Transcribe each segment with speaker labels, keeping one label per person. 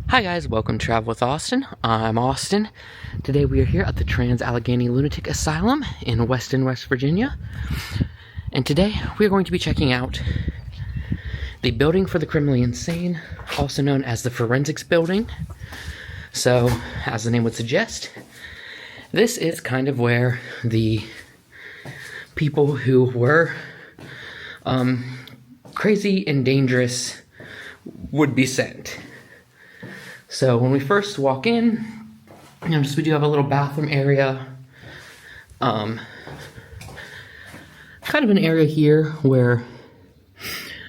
Speaker 1: Hi guys, welcome to Travel with Austin. I'm Austin. Today we are here at the Trans-Allegheny Lunatic Asylum in Weston, West Virginia. And today we are going to be checking out the building for the criminally insane, also known as the Forensics Building. So, as the name would suggest, this is kind of where the people who were crazy and dangerous would be sent. So when we first walk in, we do have a little bathroom area. Kind of an area here where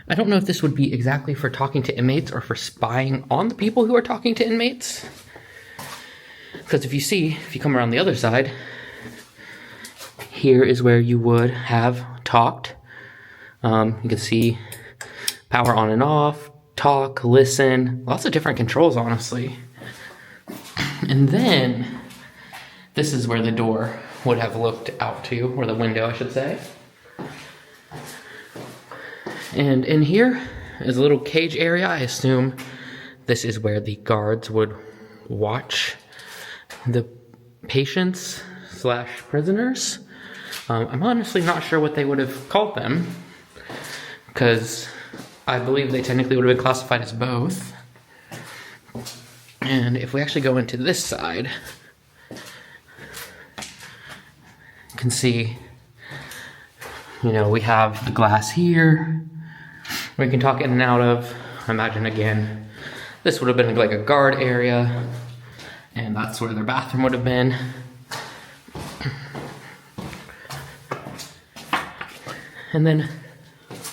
Speaker 1: I don't know if this would be exactly for talking to inmates or for spying on the people who are talking to inmates. Because if you come around the other side, here is where you would have talked. You can see power on and off, talk, listen, lots of different controls, honestly. And then this is where the door would have looked out to, or the window, I should say. And in here is a little cage area. I assume this is where the guards would watch the patients / prisoners. I'm honestly not sure what they would have called them, because I believe they technically would have been classified as both. And if we actually go into this side, you can see, we have the glass here where you can talk in and out of. I imagine, again, this would have been like a guard area, and that's where their bathroom would have been. And then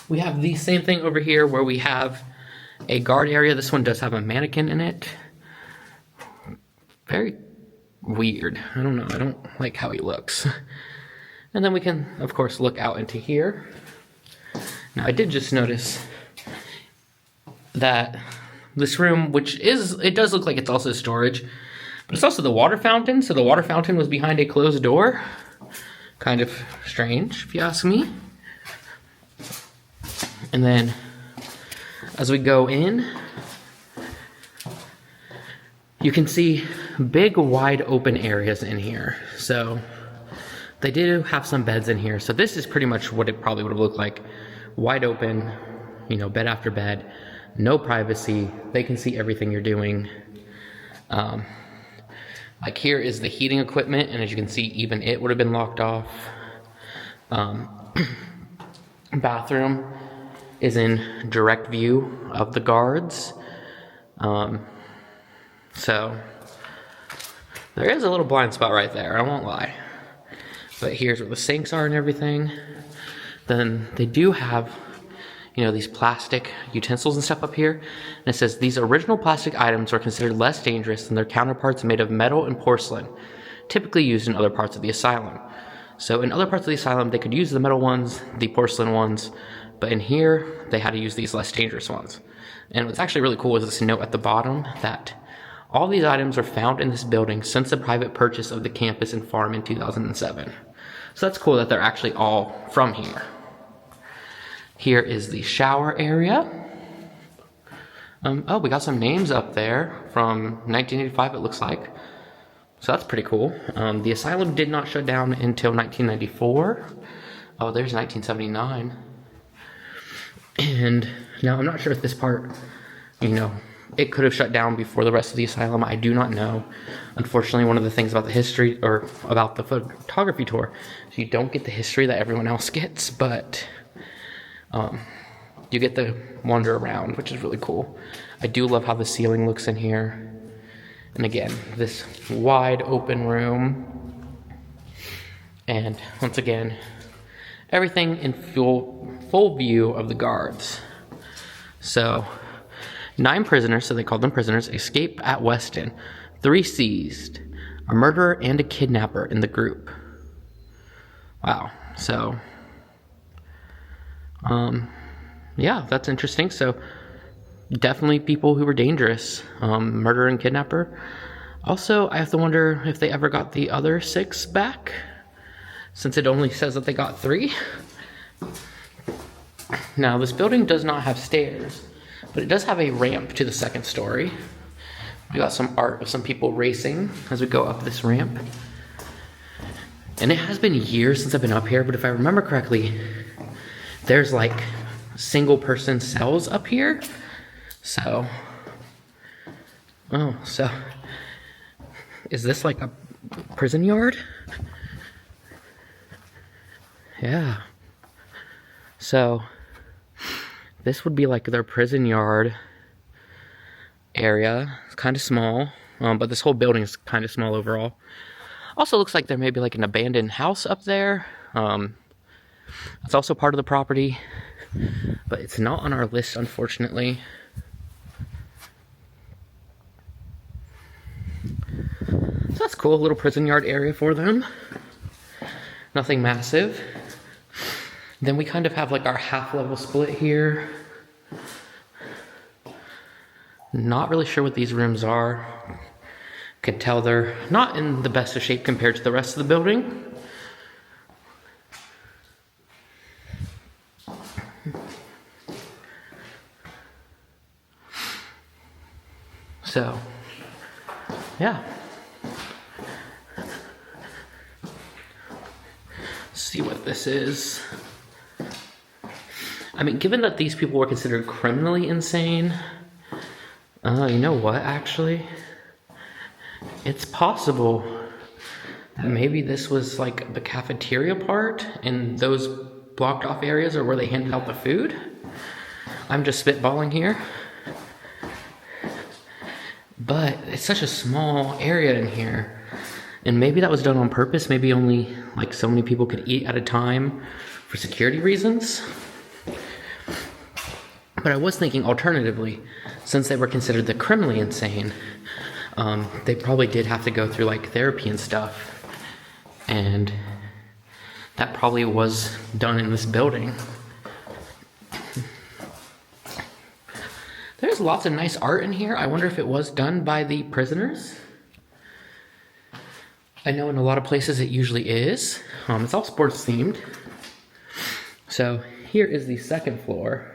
Speaker 1: we have the same thing over here where we have a guard area. This one does have a mannequin in it. Very weird. I don't know. I don't like how he looks. And then we can, of course, look out into here. Now, I did just notice that this room, it does look like it's also storage, but it's also the water fountain. So the water fountain was behind a closed door. Kind of strange, if you ask me. And then, as we go in, you can see big, wide open areas in here. So, they do have some beds in here. So this is pretty much what it probably would have looked like. Wide open, bed after bed, no privacy. They can see everything you're doing. Like here is the heating equipment, and as you can see, even it would have been locked off. Bathroom is in direct view of the guards. So there is a little blind spot right there, I won't lie. But here's where the sinks are and everything. Then they do have, these plastic utensils and stuff up here. And it says, these original plastic items are considered less dangerous than their counterparts made of metal and porcelain, typically used in other parts of the asylum. So in other parts of the asylum, they could use the metal ones, the porcelain ones, but in here, they had to use these less dangerous ones. And what's actually really cool is this note at the bottom that all these items are found in this building since the private purchase of the campus and farm in 2007. So that's cool that they're actually all from here. Here is the shower area. We got some names up there from 1985, it looks like. So that's pretty cool. The asylum did not shut down until 1994. Oh, there's 1979. And now I'm not sure if this part, it could have shut down before the rest of the asylum. I do not know. Unfortunately, one of the things about the history, or about the photography tour, is you don't get the history that everyone else gets, but you get to wander around, which is really cool. I do love how the ceiling looks in here. And again, this wide open room. And once again, everything in full view of the guards. So, 9 prisoners, so they called them prisoners, escaped at Weston. 3 seized. A murderer and a kidnapper in the group. Wow. So, yeah, that's interesting. So, definitely people who were dangerous. Murderer and kidnapper. Also, I have to wonder if they ever got the other 6 back, since it only says that they got 3. Now, this building does not have stairs, but it does have a ramp to the 2nd story, We got some art of some people racing as we go up this ramp. And it has been years since I've been up here, but if I remember correctly, there's like single person cells up here. So, oh, so is this like a prison yard? Yeah. So this would be like their prison yard area. It's kind of small, but this whole building is kind of small overall. Also looks like there may be like an abandoned house up there. It's also part of the property, but it's not on our list, unfortunately. So that's cool, a little prison yard area for them. Nothing massive. Then we kind of have like our half-level split here. Not really sure what these rooms are. Could tell they're not in the best of shape compared to the rest of the building. So, yeah. Let's see what this is. I mean, given that these people were considered criminally insane, you know what, actually? It's possible that maybe this was like the cafeteria part and those blocked off areas are where they handed out the food. I'm just spitballing here. But it's such a small area in here. And maybe that was done on purpose. Maybe only like so many people could eat at a time for security reasons. But I was thinking alternatively, since they were considered the criminally insane, they probably did have to go through like therapy and stuff. And that probably was done in this building. There's lots of nice art in here. I wonder if it was done by the prisoners. I know in a lot of places it usually is. It's all sports themed. So here is the second floor.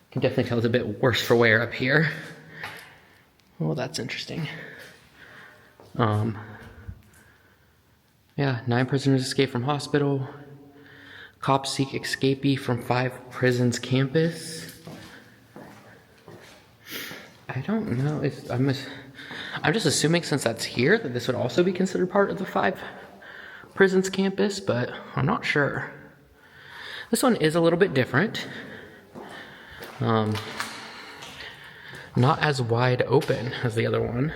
Speaker 1: You can definitely tell it's a bit worse for wear up here. Well, that's interesting. Yeah, 9 prisoners escape from hospital. Cops seek escapee from 5 prisons campus. I don't know. I'm just assuming since that's here that this would also be considered part of the 5 prisons campus, but I'm not sure. This one is a little bit different. Not as wide open as the other one.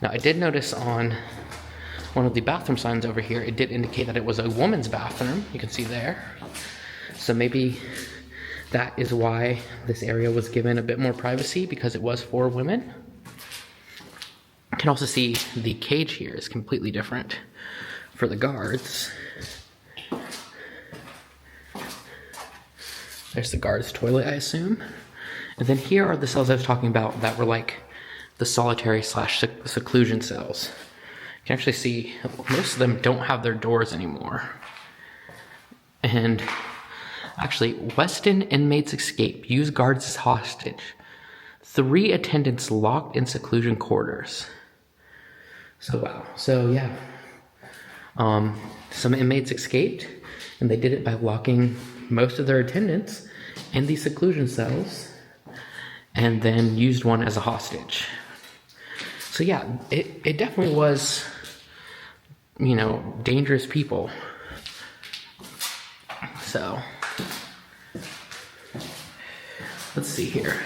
Speaker 1: Now I did notice on one of the bathroom signs over here, it did indicate that it was a woman's bathroom. You can see there. So maybe that is why this area was given a bit more privacy, because it was for women. You can also see the cage here is completely different for the guards. There's the guards' toilet, I assume. And then here are the cells I was talking about that were like the solitary / seclusion cells. You can actually see most of them don't have their doors anymore. And actually, Weston inmates escape. Use guards as hostage. 3 attendants locked in seclusion quarters. So wow. So yeah. Some inmates escaped, and they did it by locking most of their attendants in these seclusion cells, and then used one as a hostage. So yeah, it definitely was, you know, dangerous people. So let's see here.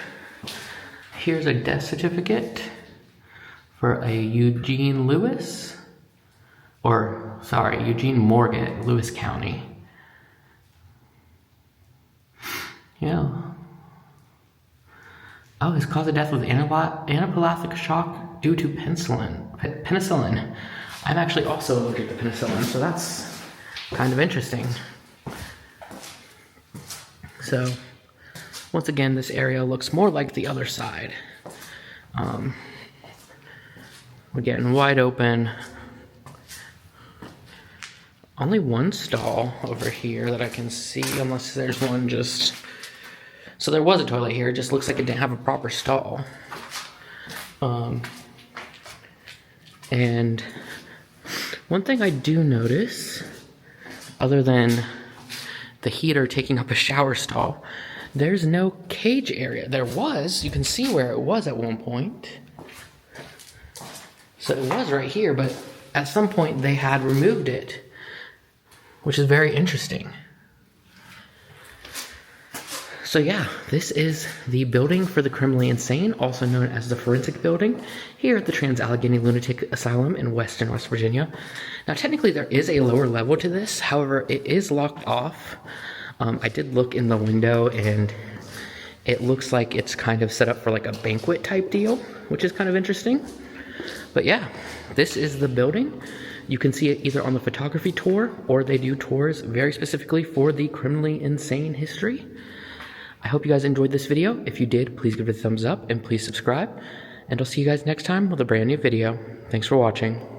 Speaker 1: Here's a death certificate for a Eugene Morgan, Lewis County. Yeah. Oh, his cause of death was anaphylactic shock due to penicillin. I'm actually also allergic to penicillin, so that's kind of interesting. So, once again, this area looks more like the other side. We're getting wide open. Only one stall over here that I can see, unless there's one just... So there was a toilet here, it just looks like it didn't have a proper stall. And one thing I do notice, other than the heater taking up a shower stall, there's no cage area. There was, you can see where it was at one point. So it was right here, but at some point they had removed it, which is very interesting. So yeah, this is the building for the criminally insane, also known as the forensic building, here at the Trans-Allegheny Lunatic Asylum in West Virginia. Now technically there is a lower level to this, however it is locked off. I did look in the window and it looks like it's kind of set up for like a banquet type deal, which is kind of interesting. But yeah, this is the building. You can see it either on the photography tour or they do tours very specifically for the criminally insane history. I hope you guys enjoyed this video. If you did, please give it a thumbs up and please subscribe. And I'll see you guys next time with a brand new video. Thanks for watching.